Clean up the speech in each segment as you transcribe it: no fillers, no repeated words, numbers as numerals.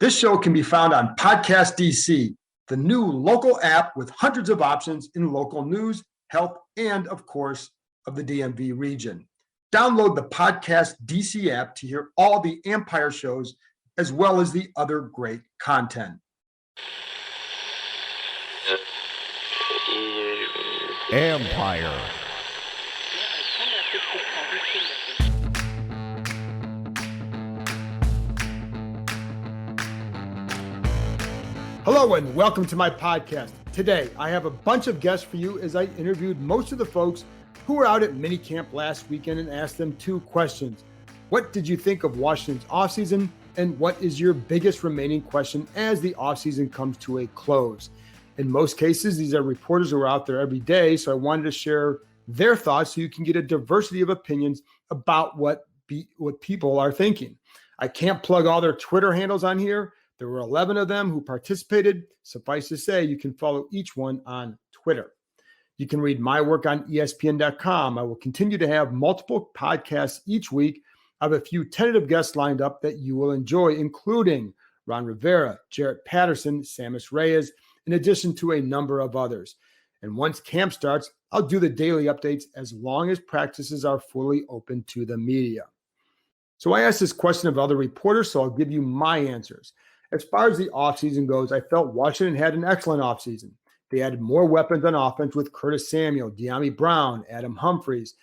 This show can be found on Podcast DC, the new local app with hundreds of options in local news, health, and, of course, of the DMV region. Download the Podcast DC app to hear all the Empire shows as well as the other great content. Empire. Hello and welcome to my podcast. Today, I have a bunch of guests for you as I interviewed most of the folks who were out at minicamp last weekend and asked them two questions. What did you think of Washington's offseason? And what is your biggest remaining question as the offseason comes to a close? In most cases, these are reporters who are out there every day, so I wanted to share their thoughts so you can get a diversity of opinions about what people are thinking. I can't plug all their Twitter handles on here. There were 11 of them who participated. Suffice to say, you can follow each one on Twitter. You can read my work on ESPN.com. I will continue to have multiple podcasts each week. I have a few tentative guests lined up that you will enjoy, including Ron Rivera, Jarrett Patterson, Samus Reyes, in addition to a number of others. And once camp starts, I'll do the daily updates as long as practices are fully open to the media. So I asked this question of other reporters, so I'll give you my answers. As far as the offseason goes, I felt Washington had an excellent offseason. They added more weapons on offense with Curtis Samuel, De'Ami Brown, Adam Humphries.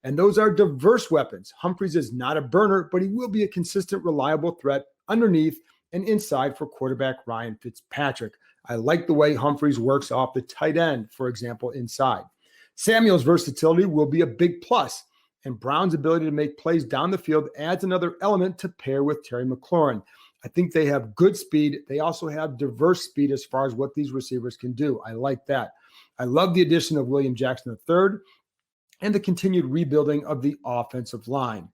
And those are diverse weapons. Humphries is not a burner, but he will be a consistent, reliable threat underneath and inside for quarterback Ryan Fitzpatrick. I like the way Humphries works off the tight end, for example, inside. Samuel's versatility will be a big plus, and Brown's ability to make plays down the field adds another element to pair with Terry McLaurin. I think they have good speed. They also have diverse speed as far as what these receivers can do. I like that. I love the addition of William Jackson III and the continued rebuilding of the offensive line.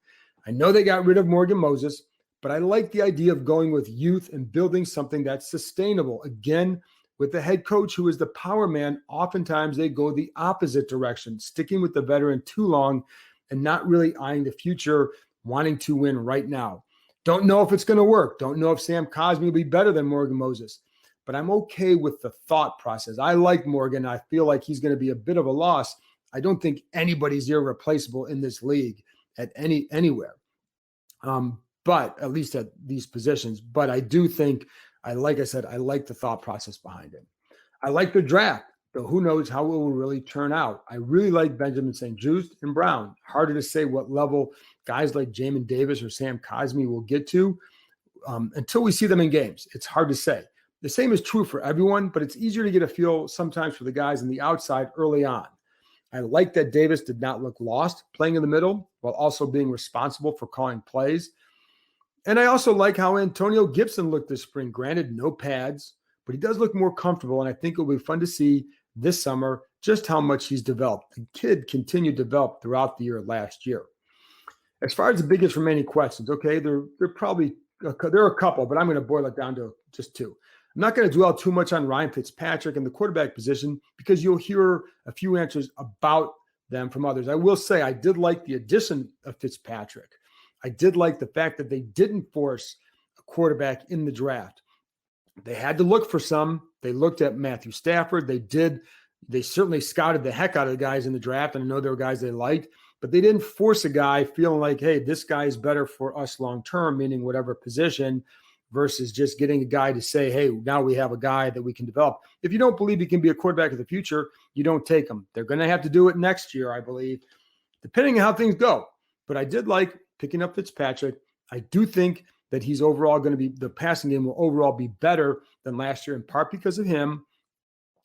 I know they got rid of Morgan Moses, but I like the idea of going with youth and building something that's sustainable. Again, with the head coach who is the power man, oftentimes they go the opposite direction, sticking with the veteran too long and not really eyeing the future, wanting to win right now. Don't know if it's going to work. Don't know if Sam Cosmi will be better than Morgan Moses, but I'm okay with the thought process. I like Morgan. I feel like he's going to be a bit of a loss. I don't think anybody's irreplaceable in this league at anywhere, but at least at these positions. But I do think, like I said, I like the thought process behind it. I like the draft, though who knows how it will really turn out. I really like Benjamin St-Juste and Brown. Harder to say what level guys like Jamin Davis or Sam Cosmi will get to until we see them in games. It's hard to say. The same is true for everyone, but it's easier to get a feel sometimes for the guys on the outside early on. I like that Davis did not look lost playing in the middle while also being responsible for calling plays. And I also like how Antonio Gibson looked this spring. Granted, no pads, but he does look more comfortable, and I think it'll be fun to see this summer just how much he's developed. The kid continued to develop throughout the year last year. As far as the biggest remaining questions, okay, there are a couple, but I'm going to boil it down to just two. I'm not going to dwell too much on Ryan Fitzpatrick and the quarterback position because you'll hear a few answers about them from others. I will say I did like the addition of Fitzpatrick. I did like the fact that they didn't force a quarterback in the draft. They had to look for some. They looked at Matthew Stafford. They certainly scouted the heck out of the guys in the draft, and I know there were guys they liked, but they didn't force a guy feeling like, hey, this guy is better for us long-term, meaning whatever position, versus just getting a guy to say, hey, now we have a guy that we can develop. If you don't believe he can be a quarterback of the future, you don't take him. They're going to have to do it next year, I believe, depending on how things go. But I did like picking up Fitzpatrick. I do think that he's overall going to be, the passing game will overall be better than last year, in part because of him,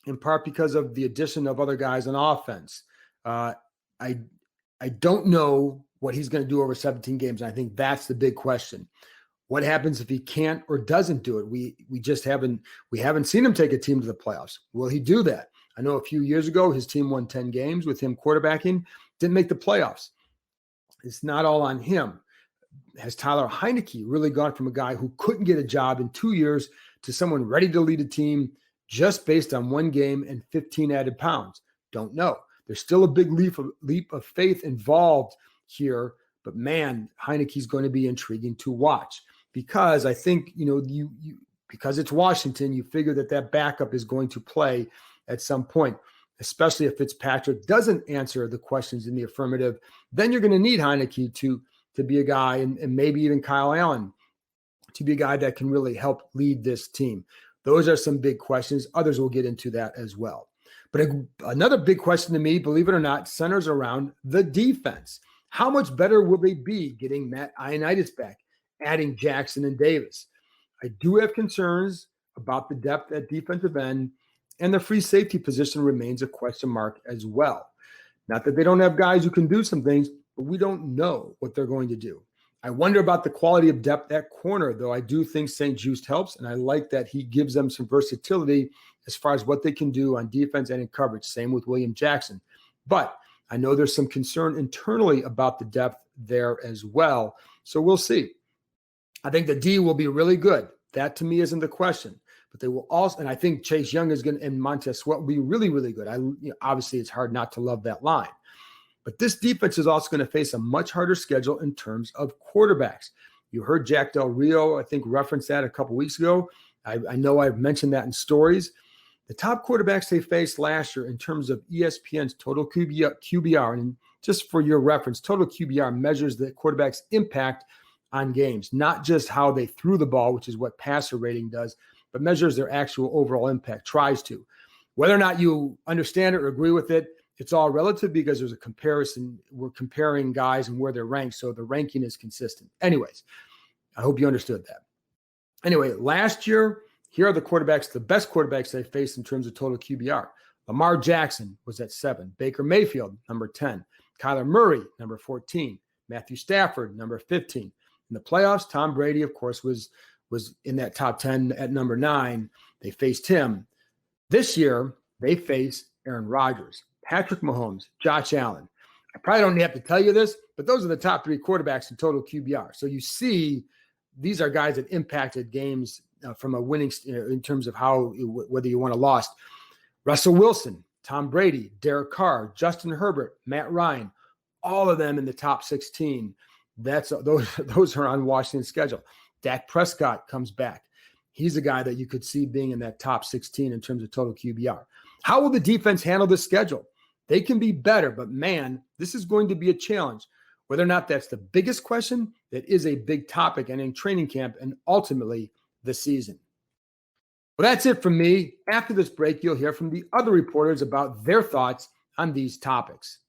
in part because of the addition of other guys on offense. I don't know what he's going to do over 17 games. And I think that's the big question. What happens if he can't or doesn't do it? We haven't seen him take a team to the playoffs. Will he do that? I know a few years ago, his team won 10 games with him quarterbacking, didn't make the playoffs. It's not all on him. Has Tyler Heineke really gone from a guy who couldn't get a job in 2 years to someone ready to lead a team just based on one game and 15 added pounds? Don't know. There's still a big leap of faith involved here, but man, Heineke's going to be intriguing to watch because I think, you because it's Washington, you figure that backup is going to play at some point, especially if Fitzpatrick doesn't answer the questions in the affirmative. Then you're going to need Heineke to be a guy, and maybe even Kyle Allen to be a guy that can really help lead this team. Those are some big questions. Others will get into that as well. But another big question to me, believe it or not, centers around the defense. How much better will they be getting Matt Ioannidis back, adding Jackson and Davis? I do have concerns about the depth at defensive end, and the free safety position remains a question mark as well. Not that they don't have guys who can do some things, but we don't know what they're going to do. I wonder about the quality of depth at corner, though. I do think St. Juste helps, and I like that he gives them some versatility as far as what they can do on defense and in coverage. Same with William Jackson. But I know there's some concern internally about the depth there as well. So we'll see. I think the D will be really good. That to me isn't the question. But they will also, and I think Chase Young is going to, and Montez Sweat will be really, really good. Obviously, it's hard not to love that line. But this defense is also going to face a much harder schedule in terms of quarterbacks. You heard Jack Del Rio, I think, reference that a couple weeks ago. I know I've mentioned that in stories. The top quarterbacks they faced last year in terms of ESPN's total QBR, and just for your reference, total QBR measures the quarterback's impact on games, not just how they threw the ball, which is what passer rating does, but measures their actual overall impact, tries to. Whether or not you understand it or agree with it, it's all relative because there's a comparison. We're comparing guys and where they're ranked, so the ranking is consistent. Anyways, I hope you understood that. Anyway, last year, here are the quarterbacks, the best quarterbacks they faced in terms of total QBR. Lamar Jackson was at 7. Baker Mayfield, number 10. Kyler Murray, number 14. Matthew Stafford, number 15. In the playoffs, Tom Brady, of course, was in that top 10 at number 9. They faced him. This year, they face Aaron Rodgers, Patrick Mahomes, Josh Allen. I probably don't have to tell you this, but those are the top 3 quarterbacks in total QBR. So you see, these are guys that impacted games from a winning in terms of whether you won or lost. Russell Wilson, Tom Brady, Derek Carr, Justin Herbert, Matt Ryan, all of them in the top 16. Those are on Washington's schedule. Dak Prescott comes back. He's a guy that you could see being in that top 16 in terms of total QBR. How will the defense handle this schedule? They can be better, but man, this is going to be a challenge. Whether or not that's the biggest question, that is a big topic and in training camp and ultimately the season. Well, that's it from me. After this break, you'll hear from the other reporters about their thoughts on these topics.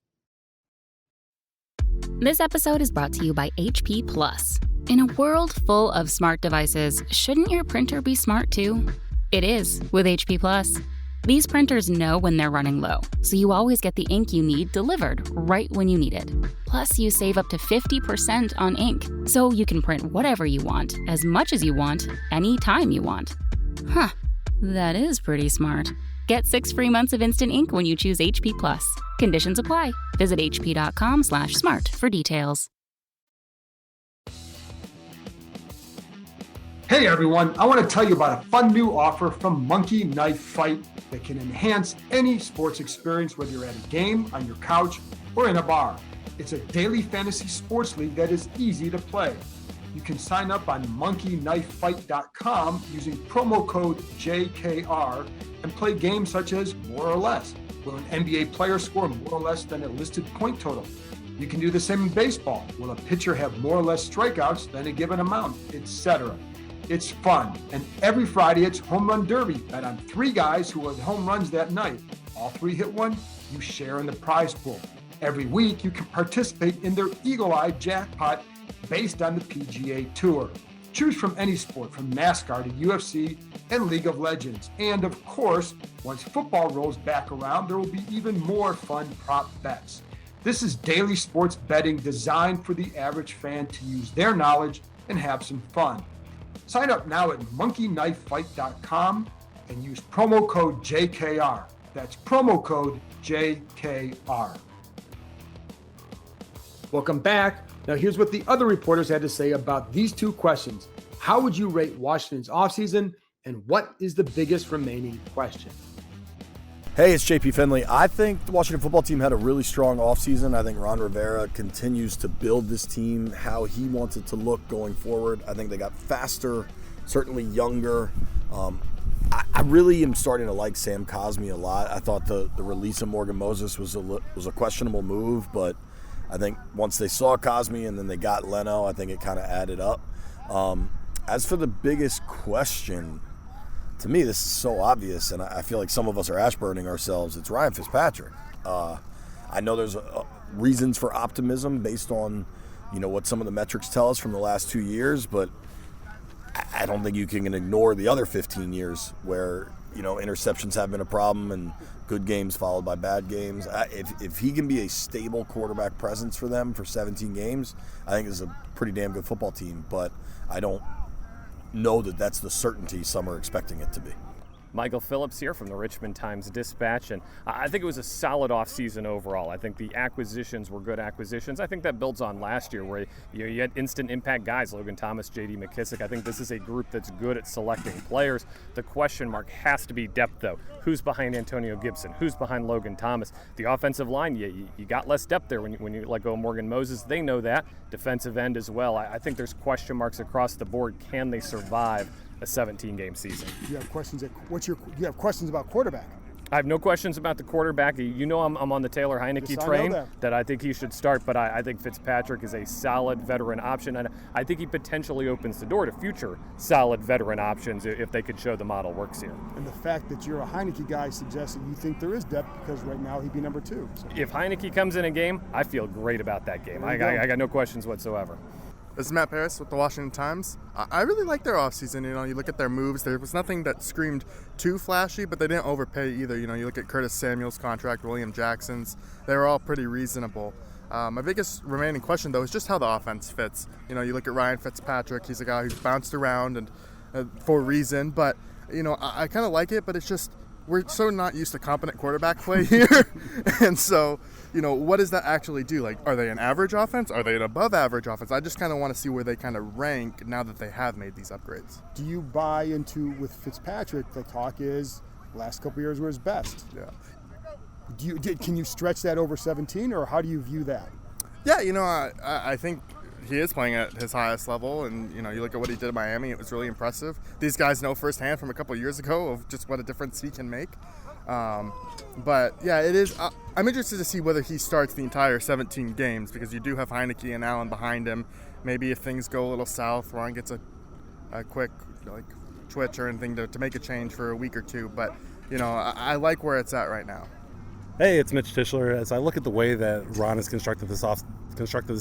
This episode is brought to you by HP Plus. In a world full of smart devices, shouldn't your printer be smart too? It is with HP Plus. These printers know when they're running low, so you always get the ink you need delivered right when you need it. Plus, you save up to 50% on ink, so you can print whatever you want, as much as you want, anytime you want. Huh, that is pretty smart. Get 6 free months of instant ink when you choose HP Plus. Conditions apply. Visit hp.com/smart for details. Hey everyone, I want to tell you about a fun new offer from Monkey Knife Fight that can enhance any sports experience, whether you're at a game, on your couch, or in a bar. It's a daily fantasy sports league that is easy to play. You can sign up on monkeyknifefight.com using promo code JKR and play games such as More or Less. Will an NBA player score more or less than a listed point total? You can do the same in baseball. Will a pitcher have more or less strikeouts than a given amount, etc.? It's fun, and every Friday it's Home Run Derby. Bet on 3 guys who had home runs that night. All 3 hit one, you share in the prize pool. Every week you can participate in their Eagle Eye Jackpot based on the PGA Tour. Choose from any sport, from NASCAR to UFC and League of Legends. And of course, once football rolls back around, there will be even more fun prop bets. This is daily sports betting designed for the average fan to use their knowledge and have some fun. Sign up now at monkeyknifefight.com and use promo code JKR. That's promo code JKR. Welcome back. Now here's what the other reporters had to say about these 2 questions. How would you rate Washington's offseason, and what is the biggest remaining question? Hey, it's JP Finley. I think the Washington football team had a really strong offseason. I think Ron Rivera continues to build this team how he wants it to look going forward. I think they got faster, certainly younger. I really am starting to like Sam Cosmi a lot. I thought the release of Morgan Moses was a questionable move, but I think once they saw Cosmi and then they got Leno, I think it kind of added up. As for the biggest question, to me, this is so obvious, and I feel like some of us are ash-burning ourselves. It's Ryan Fitzpatrick. I know there's reasons for optimism based on, what some of the metrics tell us from the last 2 years, but I don't think you can ignore the other 15 years where, interceptions have been a problem and good games followed by bad games. If he can be a stable quarterback presence for them for 17 games, I think this is a pretty damn good football team, but I don't know that that's the certainty some are expecting it to be. Michael Phillips here from the Richmond Times-Dispatch, and I think it was a solid offseason overall. I think the acquisitions were good acquisitions. I think that builds on last year where you had instant impact guys, Logan Thomas, J.D. McKissick. I think this is a group that's good at selecting players. The question mark has to be depth, though. Who's behind Antonio Gibson? Who's behind Logan Thomas? The offensive line, you got less depth there when you let go of Morgan Moses. They know that. Defensive end as well. I think there's question marks across the board. Can they survive a 17-game season? You have questions. You have questions about quarterback? I have no questions about the quarterback. I'm on the Taylor Heineke train that I think he should start, but I think Fitzpatrick is a solid veteran option, and I think he potentially opens the door to future solid veteran options if they could show the model works here. And the fact that you're a Heineke guy suggests that you think there is depth because right now he'd be number 2. So. If Heineke comes in a game, I feel great about that game. I got no questions whatsoever. This is Matt Paris with the Washington Times. I really like their offseason. You look at their moves. There was nothing that screamed too flashy, but they didn't overpay either. You look at Curtis Samuel's contract, William Jackson's. They were all pretty reasonable. My biggest remaining question, though, is just how the offense fits. You look at Ryan Fitzpatrick. He's a guy who's bounced around and for a reason. But, I kind of like it, but it's just we're so not used to competent quarterback play here. And so, what does that actually do? Like, are they an average offense? Are they an above average offense? I just kind of want to see where they kind of rank now that they have made these upgrades. Do you buy into, with Fitzpatrick, the talk is last couple years were his best? Yeah. Can you stretch that over 17, or how do you view that? Yeah, I think he is playing at his highest level, and you look at what he did at Miami. It was really impressive. These guys know firsthand from a couple of years ago of just what a difference he can make. But yeah, it is. I'm interested to see whether he starts the entire 17 games because you do have Heineke and Allen behind him. Maybe if things go a little south, Ron gets a quick twitch or anything to make a change for a week or two. But I like where it's at right now. Hey, it's Mitch Tischler. As I look at the way that Ron has constructed this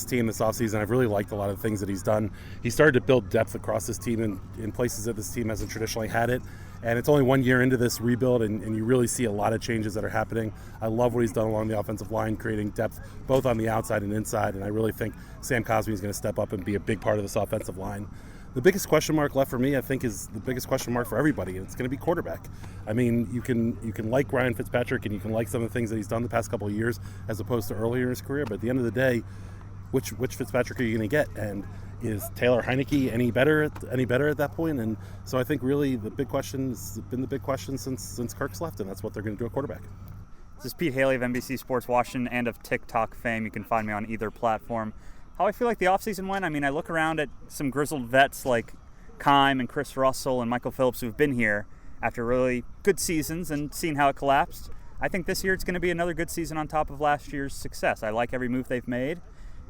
team this offseason, I've really liked a lot of the things that he's done. He started to build depth across this team in places that this team hasn't traditionally had it. And it's only 1 year into this rebuild, and you really see a lot of changes that are happening. I love what he's done along the offensive line, creating depth both on the outside and inside. And I really think Sam Cosmi is going to step up and be a big part of this offensive line. The biggest question mark left for me, I think, is the biggest question mark for everybody. It's going to be quarterback. I mean, you can like Ryan Fitzpatrick and you can like some of the things that he's done the past couple of years as opposed to earlier in his career. But at the end of the day, which Fitzpatrick are you going to get? And is Taylor Heineke any better at that point? And so I think really the big question has been the big question since Kirk's left, and that's what they're going to do at quarterback. This is Pete Haley of NBC Sports Washington and of TikTok fame. You can find me on either platform. How I feel like the offseason went, I look around at some grizzled vets like Keim and Chris Russell and Michael Phillips who've been here after really good seasons and seen how it collapsed. I think this year it's going to be another good season on top of last year's success. I like every move they've made,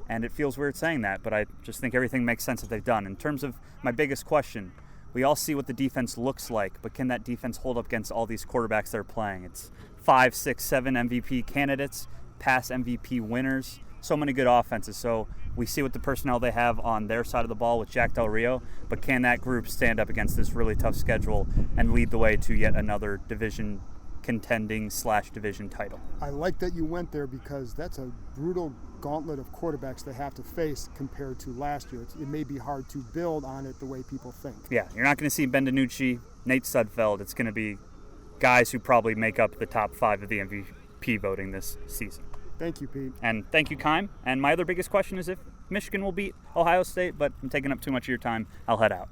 and it feels weird saying that, but I just think everything makes sense that they've done. In terms of my biggest question, we all see what the defense looks like, but can that defense hold up against all these quarterbacks they're playing? It's 5, 6, 7 MVP candidates, past MVP winners, so many good offenses. So we see what the personnel they have on their side of the ball with Jack Del Rio, but can that group stand up against this really tough schedule and lead the way to yet another division contending / division title? I like that you went there because that's a brutal gauntlet of quarterbacks they have to face compared to last year. It may be hard to build on it the way people think. Yeah, you're not going to see Ben DiNucci, Nate Sudfeld. It's going to be guys who probably make up the top 5 of the MVP voting this season. Thank you, Pete. And thank you, Keim. And my other biggest question is if Michigan will beat Ohio State, but I'm taking up too much of your time. I'll head out.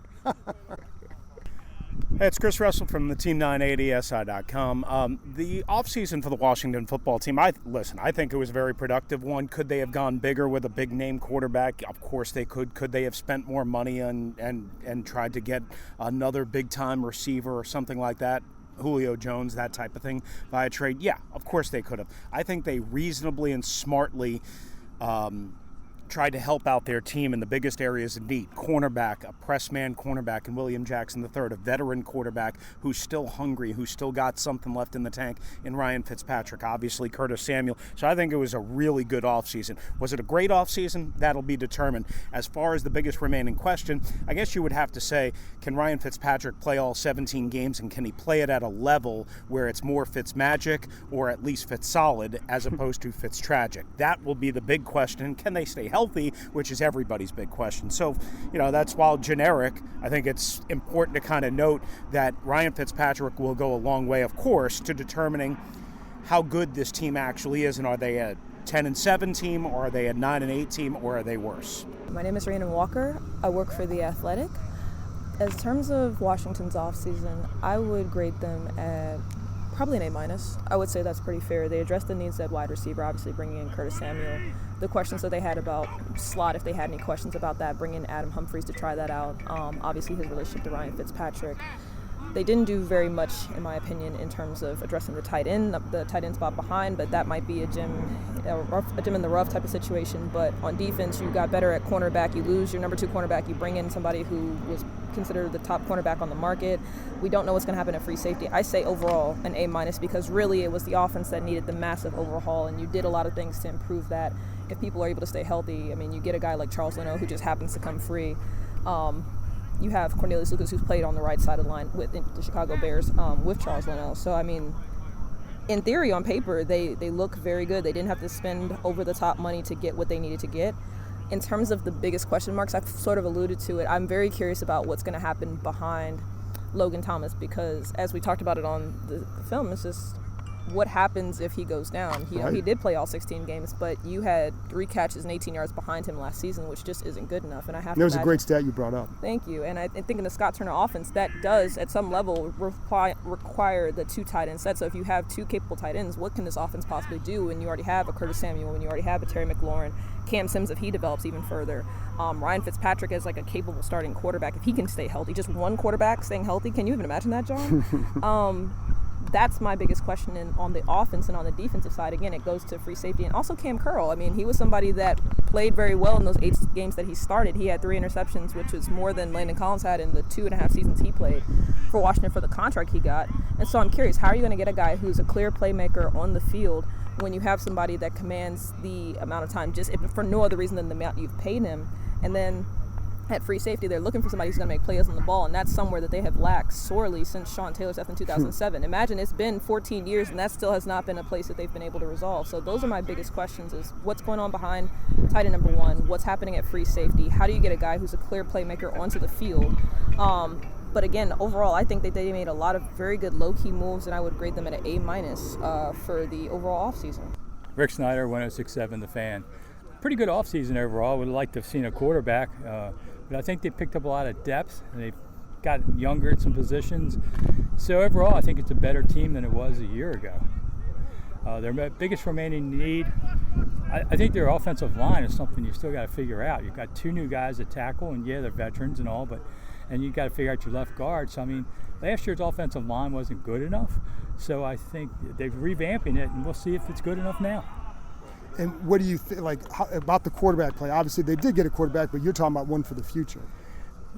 It's Chris Russell from the Team 980SI.com. The offseason for the Washington football team, I think it was a very productive one. Could they have gone bigger with a big-name quarterback? Of course they could. Could they have spent more money and tried to get another big-time receiver or something like that? Julio Jones, that type of thing, via trade? Yeah, of course they could have. I think they reasonably and smartly tried to help out their team in the biggest areas of need. Cornerback, a press man cornerback in William Jackson III, a veteran quarterback who's still hungry, who's still got something left in the tank in Ryan Fitzpatrick, obviously Curtis Samuel. So I think it was a really good offseason. Was it a great offseason? That'll be determined. As far as the biggest remaining question, I guess you would have to say, can Ryan Fitzpatrick play all 17 games, and can he play it at a level where it's more Fitzmagic or at least Fitzsolid as opposed to Fitztragic? That will be the big question. Can they stay healthy, which is everybody's big question. So, that's while generic, I think it's important to kind of note that Ryan Fitzpatrick will go a long way, of course, to determining how good this team actually is, and are they a 10-7 team, or are they a 9-8 team, or are they worse? My name is Rhiannon Walker. I work for The Athletic. As terms of Washington's offseason, I would grade them at probably an A-. I would say that's pretty fair. They addressed the needs at wide receiver, obviously bringing in Curtis Samuel. The questions that they had about slot, if they had any questions about that, bringing in Adam Humphries to try that out. Obviously his relationship to Ryan Fitzpatrick. They didn't do very much, in my opinion, in terms of addressing the tight end spot behind, but that might be a gem in the rough type of situation. But on defense, you got better at cornerback. You lose your number 2 cornerback. You bring in somebody who was considered the top cornerback on the market. We don't know what's going to happen at free safety. I say overall an A- because really it was the offense that needed the massive overhaul, and you did a lot of things to improve that. If people are able to stay healthy, I mean, you get a guy like Charles Leno who just happens to come free. You have Cornelius Lucas, who's played on the right side of the line with the Chicago Bears with Charles Leno. So, I mean, in theory, on paper, they look very good. They didn't have to spend over-the-top money to get what they needed to get. In terms of the biggest question marks, I've sort of alluded to it. I'm very curious about what's going to happen behind Logan Thomas, because as we talked about it on the film, it's just what happens if he goes down. He did play all 16 games, but you had 3 catches and 18 yards behind him last season, which just isn't good enough. And that was a great stat you brought up. Thank you. And I think in the Scott Turner offense, that does at some level require the 2 tight end set. So if you have 2 capable tight ends, what can this offense possibly do when you already have a Curtis Samuel, when you already have a Terry McLaurin, Cam Sims if he develops even further, Ryan Fitzpatrick as like a capable starting quarterback if he can stay healthy. Just one quarterback staying healthy. Can you even imagine that, John? That's my biggest question on the offense. And on the defensive side, again, it goes to free safety and also Cam Curl. I mean, he was somebody that played very well in those 8 games that he started. He had 3 interceptions, which was more than Landon Collins had in the 2.5 seasons he played for Washington for the contract he got. And so I'm curious, how are you going to get a guy who's a clear playmaker on the field when you have somebody that commands the amount of time just for no other reason than the amount you've paid him? And then at free safety, they're looking for somebody who's going to make plays on the ball, and that's somewhere that they have lacked sorely since Sean Taylor's death in 2007. Imagine it's been 14 years, and that still has not been a place that they've been able to resolve. So those are my biggest questions, is what's going on behind tight end number 1, what's happening at free safety, how do you get a guy who's a clear playmaker onto the field? But again, overall, I think that they made a lot of very good low-key moves, and I would grade them at an A- for the overall offseason. Rick Snyder, 106.7 The Fan. Pretty good offseason overall. Would have liked to have seen a quarterback. But I think they picked up a lot of depth, and they've gotten younger at some positions. So overall, I think it's a better team than it was a year ago. Their biggest remaining need, I think their offensive line is something you still got to figure out. You've got 2 new guys to tackle, and yeah, they're veterans and all, and you've got to figure out your left guard. So, I mean, last year's offensive line wasn't good enough, so I think they're revamping it, and we'll see if it's good enough now. And what do you think, about the quarterback play? Obviously, they did get a quarterback, but you're talking about one for the future.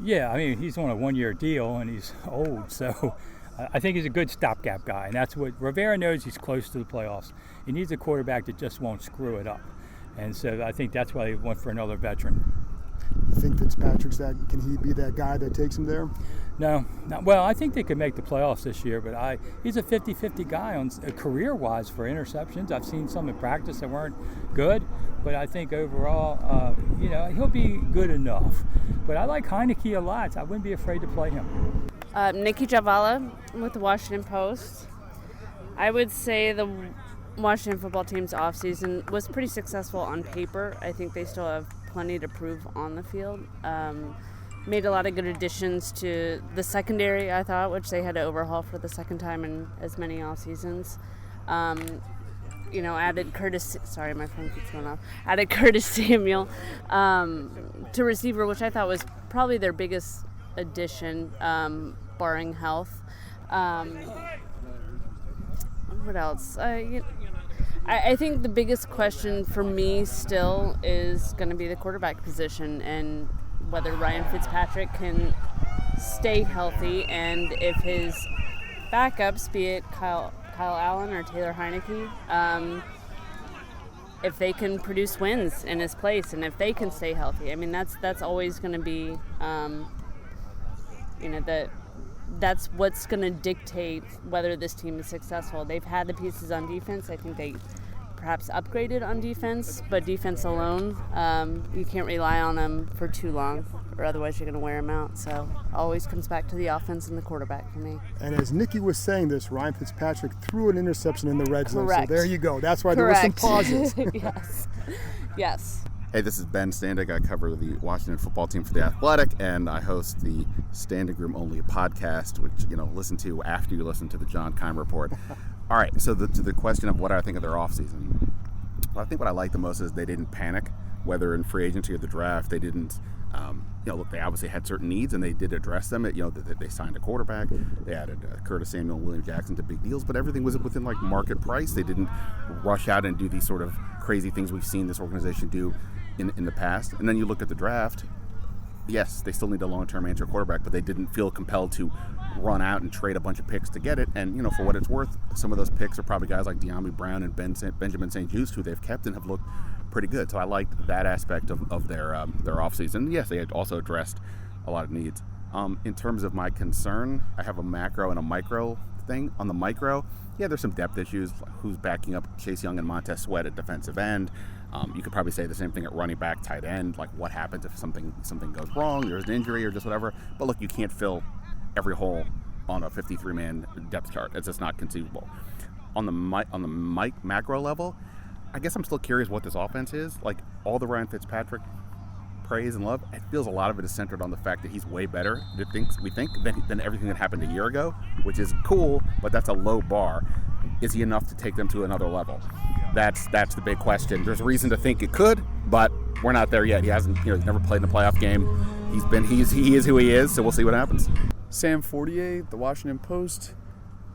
Yeah, I mean, he's on a 1-year deal, and he's old, so I think he's a good stopgap guy, and that's what Rivera knows. He's close to the playoffs. He needs a quarterback that just won't screw it up, and so I think that's why he went for another veteran. You think Fitzpatrick's can he be that guy that takes him there? No. Well, I think they could make the playoffs this year, but he's a 50-50 guy on career-wise for interceptions. I've seen some in practice that weren't good, but I think overall, he'll be good enough. But I like Heineke a lot. I wouldn't be afraid to play him. Nikki Javala with the Washington Post. I would say the Washington football team's offseason was pretty successful on paper. I think they still have plenty to prove on the field. made a lot of good additions to the secondary, I thought, which they had to overhaul for the second time in as many off seasons. Added Curtis. Sorry, my phone keeps going off. Added Curtis Samuel to receiver, which I thought was probably their biggest addition, barring health. What else? I think the biggest question for me still is going to be the quarterback position and whether Ryan Fitzpatrick can stay healthy, and if his backups, be it Kyle Allen or Taylor Heineke, if they can produce wins in his place and if they can stay healthy. I mean, that's always going to be, that's what's going to dictate whether this team is successful. They've had the pieces on defense. I think they perhaps upgraded on defense, but defense alone, you can't rely on them for too long, or otherwise you're going to wear them out. So always comes back to the offense and the quarterback for me. And as Nikki was saying this, Ryan Fitzpatrick threw an interception in the red zone. Correct. So there you go. That's why there were some pauses. Yes. Hey, this is Ben Standig. I cover the Washington football team for The Athletic, and I host the Standing Room Only podcast, which, listen to after you listen to the John Keim Report. All right, so to the question of what I think of their offseason, I think what I like the most is they didn't panic, whether in free agency or the draft. They didn't, look, they obviously had certain needs, and they did address them. They signed a quarterback. They added Curtis Samuel and William Jackson to big deals, but everything was within, market price. They didn't rush out and do these sort of crazy things we've seen this organization do in the past. And then you look at the draft, yes, they still need a long-term answer quarterback, but they didn't feel compelled to run out and trade a bunch of picks to get it. And, for what it's worth, some of those picks are probably guys like De'Ami Brown and Benjamin St. Juste, who they've kept and have looked pretty good. So I liked that aspect of their offseason. Yes, they had also addressed a lot of needs. In terms of my concern, I have a macro and a micro thing. On the micro, there's some depth issues. Who's backing up Chase Young and Montez Sweat at defensive end? You could probably say the same thing at running back, tight end. Like, what happens if something goes wrong? There's an injury or just whatever. But look, you can't fill every hole on a 53-man depth chart. It's just not conceivable. On the macro level, I guess I'm still curious what this offense is. Like, all the Ryan Fitzpatrick praise and love, it feels a lot of it is centered on the fact that he's way better, we think, than everything that happened a year ago, which is cool, but that's a low bar. Is he enough to take them to another level? That's the big question. There's reason to think it could, but we're not there yet. He hasn't, he's never played in a playoff game. He is who he is, so we'll see what happens. Sam Fortier, The Washington Post.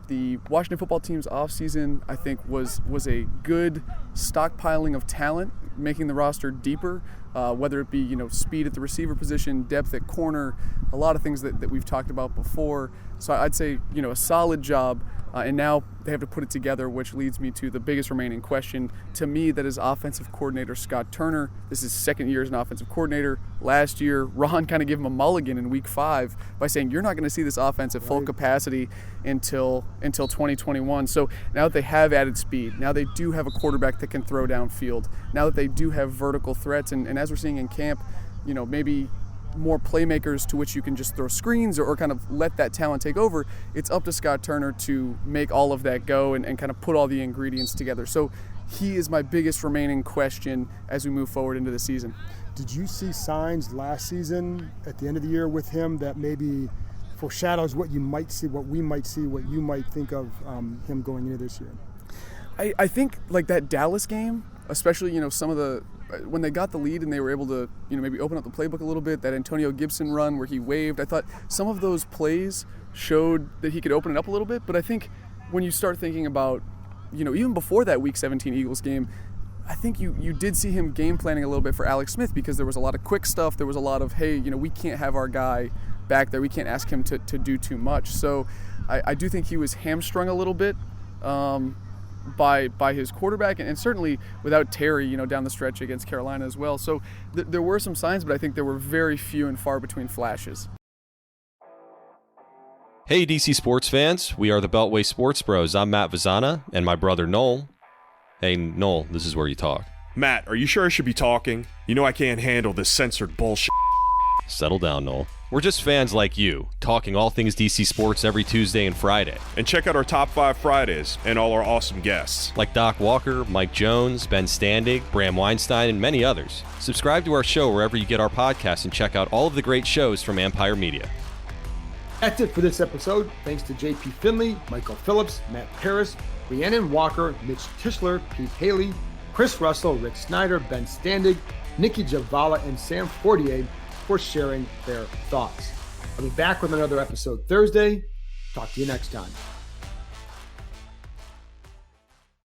The Washington football team's offseason, I think, was a good stockpiling of talent, making the roster deeper, whether it be, speed at the receiver position, depth at corner, a lot of things that we've talked about before. So I'd say, a solid job. And now they have to put it together, which leads me to the biggest remaining question to me, that is offensive coordinator Scott Turner. This is his second year as an offensive coordinator. Last year, Ron kind of gave him a mulligan in week 5 by saying, you're not going to see this offense at full capacity until 2021. So now that they have added speed, now they do have a quarterback that can throw downfield, now that they do have vertical threats, and as we're seeing in camp, maybe more playmakers to which you can just throw screens or kind of let that talent take over. It's up to Scott Turner to make all of that go and kind of put all the ingredients together. So he is my biggest remaining question as we move forward into the season. Did you see signs last season at the end of the year with him that maybe foreshadows what you might see, what we might see, what you might think of him going into this year? I think like that Dallas game, especially, some of the when they got the lead and they were able to, maybe open up the playbook a little bit, that Antonio Gibson run where he waved, I thought some of those plays showed that he could open it up a little bit. But I think when you start thinking about, even before that Week 17 Eagles game, I think you did see him game planning a little bit for Alex Smith, because there was a lot of quick stuff. There was a lot of, hey, we can't have our guy back there. We can't ask him to do too much. So I do think he was hamstrung a little bit by his quarterback, and certainly without Terry, down the stretch against Carolina as well. So there were some signs, but I think there were very few and far between flashes. Hey, DC sports fans. We are the Beltway Sports Bros. I'm Matt Vazana, and my brother Noel. Hey, Noel, this is where you talk. Matt, are you sure I should be talking? I can't handle this censored bullshit. Settle down, Noel. We're just fans like you, talking all things DC sports every Tuesday and Friday. And check out our Top 5 Fridays and all our awesome guests. Like Doc Walker, Mike Jones, Ben Standig, Bram Weinstein, and many others. Subscribe to our show wherever you get our podcasts and check out all of the great shows from Empire Media. That's it for this episode. Thanks to JP Finley, Michael Phillips, Matt Paris, Rhiannon Walker, Mitch Tischler, Pete Haley, Chris Russell, Rick Snyder, Ben Standig, Nikki Javala, and Sam Fortier for sharing their thoughts. I'll be back with another episode Thursday. Talk to you next time.